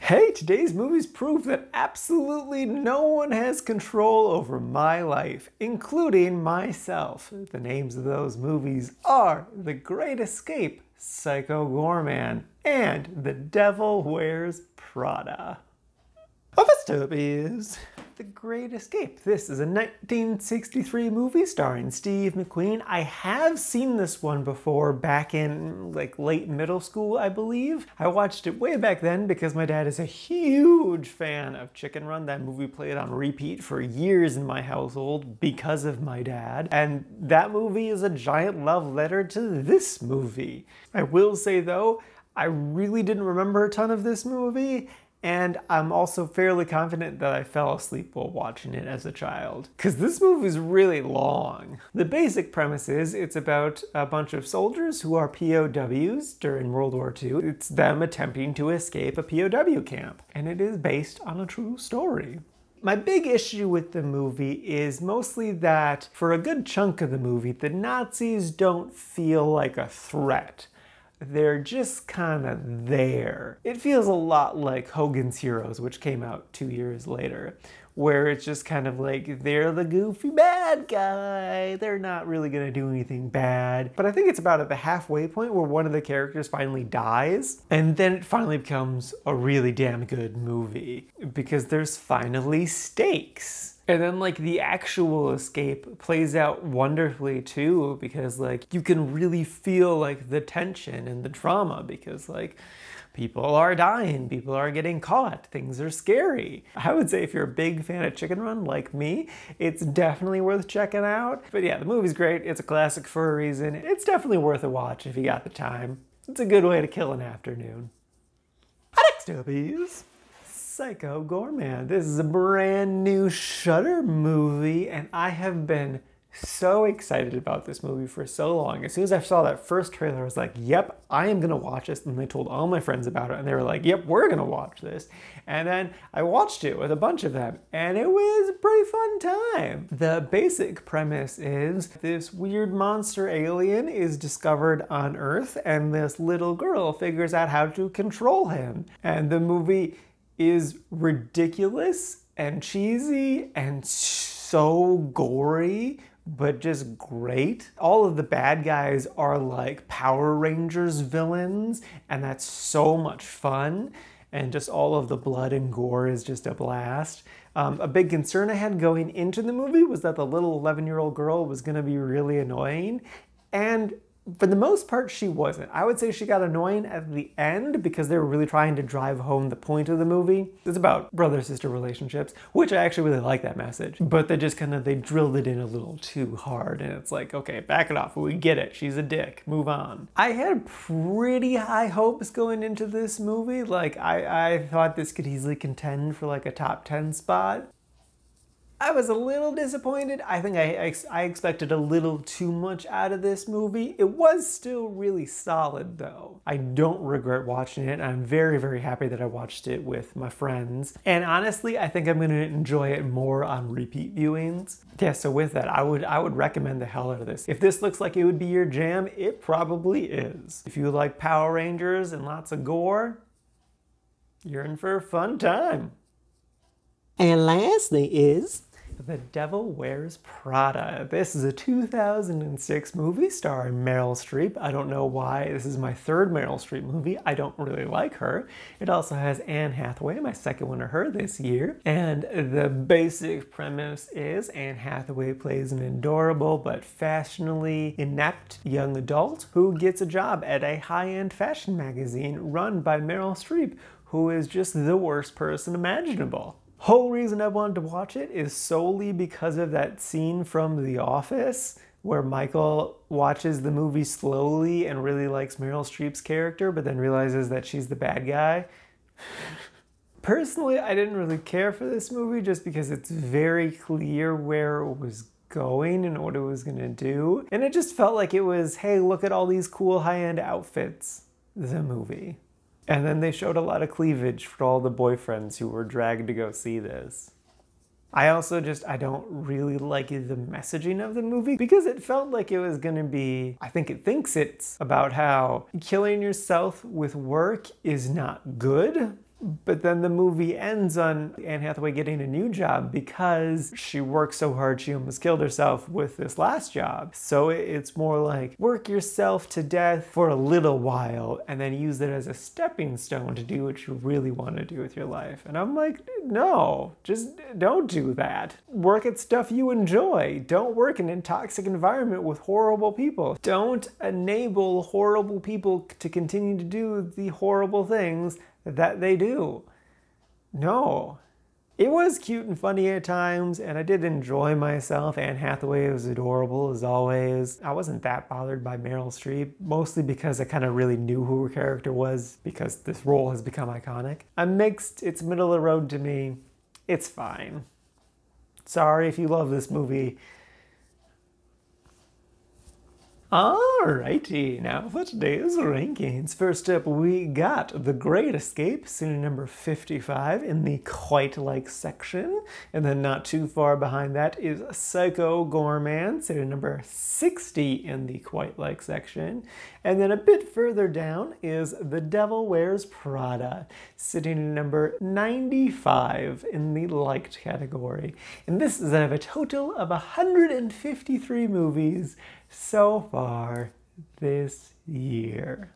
Hey, today's movies prove that absolutely no one has control over my life, including myself. The names of those movies are The Great Escape, Psycho Goreman, and The Devil Wears Prada. First up is The Great Escape. This is a 1963 movie starring Steve McQueen. I have seen this one before back in late middle school, I believe. I watched it way back then because my dad is a huge fan of Chicken Run. That movie played on repeat for years in my household because of my dad. And that movie is a giant love letter to this movie. I will say though, I really didn't remember a ton of this movie. And I'm also fairly confident that I fell asleep while watching it as a child. Because this movie is really long. The basic premise is it's about a bunch of soldiers who are POWs during World War II. It's them attempting to escape a POW camp. And it is based on a true story. My big issue with the movie is mostly that for a good chunk of the movie, the Nazis don't feel like a threat. They're just kind of there. It feels a lot like Hogan's Heroes, which came out 2 years later, where it's just kind of like, they're the goofy bad guy. They're not really gonna do anything bad. But I think it's about at the halfway point where one of the characters finally dies, and then it finally becomes a really damn good movie, because there's finally stakes. And then the actual escape plays out wonderfully too, because you can really feel the tension and the drama, because people are dying, people are getting caught, things are scary. I would say if you're a big fan of Chicken Run like me, it's definitely worth checking out. But yeah, the movie's great, it's a classic for a reason. It's definitely worth a watch if you got the time. It's a good way to kill an afternoon. Next up is Psycho Goreman. This is a brand new Shudder movie, and I have been so excited about this movie for so long. As soon as I saw that first trailer, I was like, yep, I am gonna watch this. And I told all my friends about it, and they were like, yep, we're gonna watch this. And then I watched it with a bunch of them, and it was a pretty fun time. The basic premise is this weird monster alien is discovered on Earth, and this little girl figures out how to control him. And the movie is ridiculous and cheesy and so gory, but just great. All of the bad guys are like Power Rangers villains, and that's so much fun. And just all of the blood and gore is just a blast. A big concern I had going into the movie was that the little 11-year-old girl was gonna be really annoying. And for the most part, she wasn't. I would say she got annoying at the end because they were really trying to drive home the point of the movie. It's about brother-sister relationships, which I actually really like that message. But they just they drilled it in a little too hard, and it's like, okay, back it off. We get it. She's a dick. Move on. I had pretty high hopes going into this movie. I thought this could easily contend for a top 10 spot. I was a little disappointed. I think I expected a little too much out of this movie. It was still really solid though. I don't regret watching it. I'm very, very happy that I watched it with my friends. And honestly, I think I'm gonna enjoy it more on repeat viewings. Yeah, so with that, I would recommend the hell out of this. If this looks like it would be your jam, it probably is. If you like Power Rangers and lots of gore, you're in for a fun time. And lastly is The Devil Wears Prada. This is a 2006 movie starring Meryl Streep. I don't know why. This is my third Meryl Streep movie. I don't really like her. It also has Anne Hathaway, my second one of her this year. And the basic premise is Anne Hathaway plays an adorable but fashionably inept young adult who gets a job at a high-end fashion magazine run by Meryl Streep, who is just the worst person imaginable. Whole reason I wanted to watch it is solely because of that scene from The Office where Michael watches the movie slowly and really likes Meryl Streep's character, but then realizes that she's the bad guy. Personally, I didn't really care for this movie just because it's very clear where it was going and what it was gonna do. And it just felt like it was, hey, look at all these cool high-end outfits, the movie. And then they showed a lot of cleavage for all the boyfriends who were dragged to go see this. I also I don't really like the messaging of the movie because it felt like it was gonna be, I think it thinks it's about how killing yourself with work is not good, But then the movie ends on Anne Hathaway getting a new job because she worked so hard she almost killed herself with this last job. So it's more like work yourself to death for a little while and then use it as a stepping stone to do what you really want to do with your life. And I'm like, no, just don't do that. Work at stuff you enjoy. Don't work in a toxic environment with horrible people. Don't enable horrible people to continue to do the horrible things that they do. No. It was cute and funny at times, and I did enjoy myself. Anne Hathaway was adorable as always. I wasn't that bothered by Meryl Streep, mostly because I kind of really knew who her character was because this role has become iconic. I'm mixed. It's middle of the road to me. It's fine. Sorry if you love this movie. Alrighty, now for today's rankings. First up, we got The Great Escape, sitting number 55 in the quite like section. And then not too far behind that is Psycho Goreman, sitting number 60 in the quite like section. And then a bit further down is The Devil Wears Prada, sitting in number 95 in the liked category. And this is out of a total of 153 movies so far this year.